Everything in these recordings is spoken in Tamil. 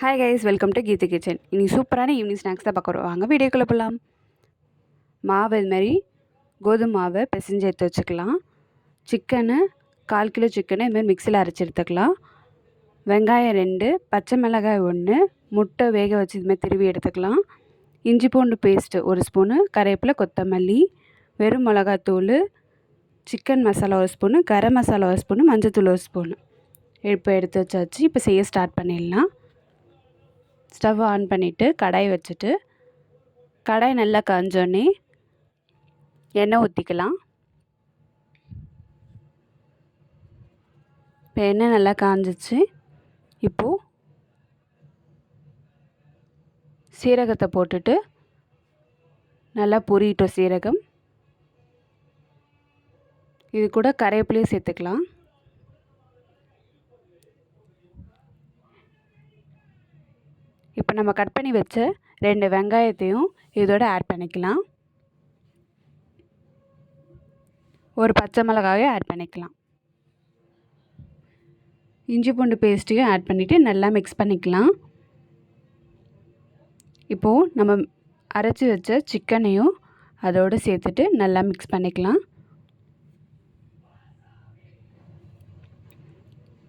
Hi guys, welcome to Keethu kitchen. இன்னைக்கு சூப்பரான ஈவினிங் ஸ்நாக்ஸ் தான் பார்க்குறோம். வாங்க வீடியோக்குள்ளே போகலாம். மாவு இது மாதிரி கோதுமை மாவை பிசைஞ்சு எடுத்து வச்சுக்கலாம். சிக்கனு 1/4 கிலோ சிக்கனை இதுமாதிரி மிக்சியில் அரைச்சி எடுத்துக்கலாம். வெங்காயம் 2, பச்சை மிளகாய் 1, முட்டை வேக வச்சு இதுமாதிரி திருவி எடுத்துக்கலாம். இஞ்சி பூண்டு பேஸ்ட்டு 1 ஸ்பூனு, கருவேப்பிலை, கொத்தமல்லி, வெறும் மிளகாத்தூள், chicken masala 1 spoon, garam masala 1 spoon, மஞ்சத்தூள் 1 ஸ்பூனு. இப்போ எடுத்து வச்சாச்சு. இப்போ செய்ய ஸ்டார்ட் பண்ணிடலாம். ஸ்டவ் ஆன் பண்ணிவிட்டு கடாய் வச்சுட்டு, கடாய் நல்லா காஞ்சோடனே எண்ணெய் ஊற்றிக்கலாம். இப்போ எண்ணெய் நல்லா காஞ்சிச்சு. இப்போது சீரகத்தை போட்டுட்டு நல்லா பொரியட்டும் சீரகம். இது கூட கருவேப்பிலையும் சேர்த்துக்கலாம். இப்போ நம்ம கட் பண்ணி வச்ச 2 வெங்காயத்தையும் இதோட ஆட் பண்ணிக்கலாம். ஒரு பச்சை மிளகாயும் ஆட் பண்ணிக்கலாம். இஞ்சி பூண்டு பேஸ்ட்டையும் ஆட் பண்ணிவிட்டு நல்லா மிக்ஸ் பண்ணிக்கலாம். இப்போது நம்ம அரைச்சி வச்ச சிக்கனையும் அதோடு சேர்த்துட்டு நல்லா மிக்ஸ் பண்ணிக்கலாம்.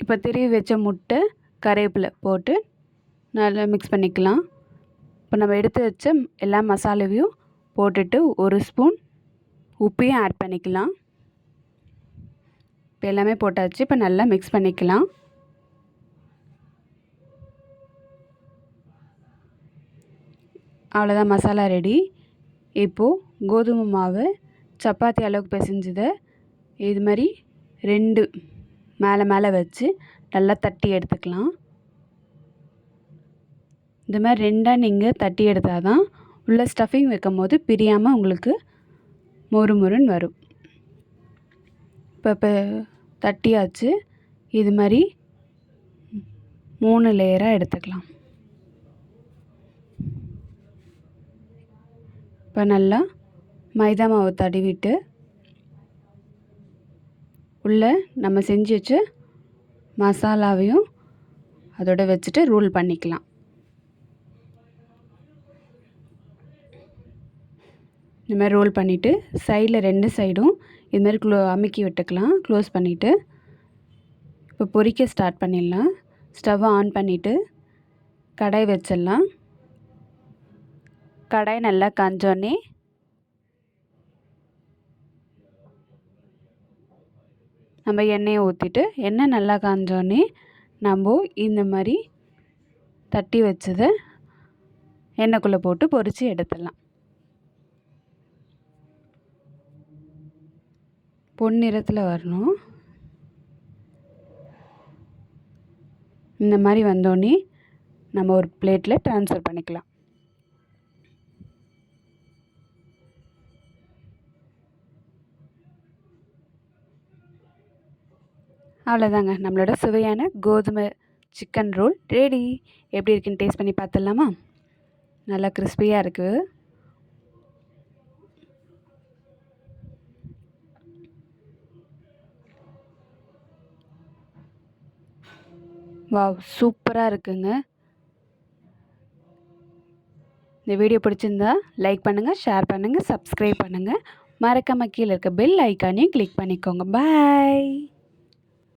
இப்போ திருவி வச்ச முட்டை, கருவேப்பிலை போட்டு நல்லா மிக்ஸ் பண்ணிக்கலாம். இப்போ நம்ம எடுத்து வச்ச எல்லா மசாலாவையும் போட்டுட்டு 1 ஸ்பூன் உப்பையும் ஆட் பண்ணிக்கலாம். இப்போ எல்லாமே போட்டாச்சு. இப்போ நல்லா மிக்ஸ் பண்ணிக்கலாம். அவ்வளோதான், மசாலா ரெடி. இப்போது கோதுமை மாவு சப்பாத்தி அளவுக்கு பிசைஞ்சதை இது மாதிரி 2 மேலே வச்சு நல்லா தட்டி எடுத்துக்கலாம். இந்த மாதிரி 2ஆக நீங்கள் தட்டி எடுத்தால் தான் உள்ள ஸ்டஃபிங் வைக்கும் போது பிரியாமல் உங்களுக்கு மொறுன்னு வரும். இப்போ தட்டியாச்சு. இது மாதிரி 3 லேயராக எடுத்துக்கலாம். இப்போ நல்லா மைதா மாவு தடவிட்டு உள்ளே நம்ம செஞ்சு வச்ச மசாலாவையும் அதோட வச்சுட்டு ரோல் பண்ணிக்கலாம். இந்த மாதிரி ரோல் பண்ணிவிட்டு சைடில் 2 சைடும் இது மாதிரி அமுக்கி விட்டுக்கலாம். க்ளோஸ் பண்ணிவிட்டு இப்போ பொரிக்க ஸ்டார்ட் பண்ணிடலாம். ஸ்டவ்வை ஆன் பண்ணிவிட்டு கடாய் வச்சிடலாம். கடாய் நல்லா காஞ்சோடனே நம்ம எண்ணெயை ஊற்றிட்டு, எண்ணெய் நல்லா காஞ்சோடனே நம்ம இந்த மாதிரி தட்டி வச்சதை எண்ணெய்க்குள்ளே போட்டு பொரித்து எடுத்துடலாம். பொன்னிறத்தில் வரணும். இந்த மாதிரி வந்தோடனே நம்ம ஒரு பிளேட்டில் ட்ரான்ஸ்ஃபர் பண்ணிக்கலாம். அவ்வளோதாங்க, நம்மளோட சுவையான கோதுமை சிக்கன் ரோல் ரெடி. எப்படி இருக்குன்னு டேஸ்ட் பண்ணி பார்த்துடலாமா? நல்லா கிறிஸ்பியாக இருக்குது. வாவ், சூப்பராக இருக்குங்க. இந்த வீடியோ பிடிச்சிருந்தா லைக் பண்ணுங்கள், ஷேர் பண்ணுங்கள், சப்ஸ்கிரைப் பண்ணுங்கள். மறக்காமல் கீழே இருக்க பெல் ஐக்கானையும் கிளிக் பண்ணிக்கோங்க. பாய்.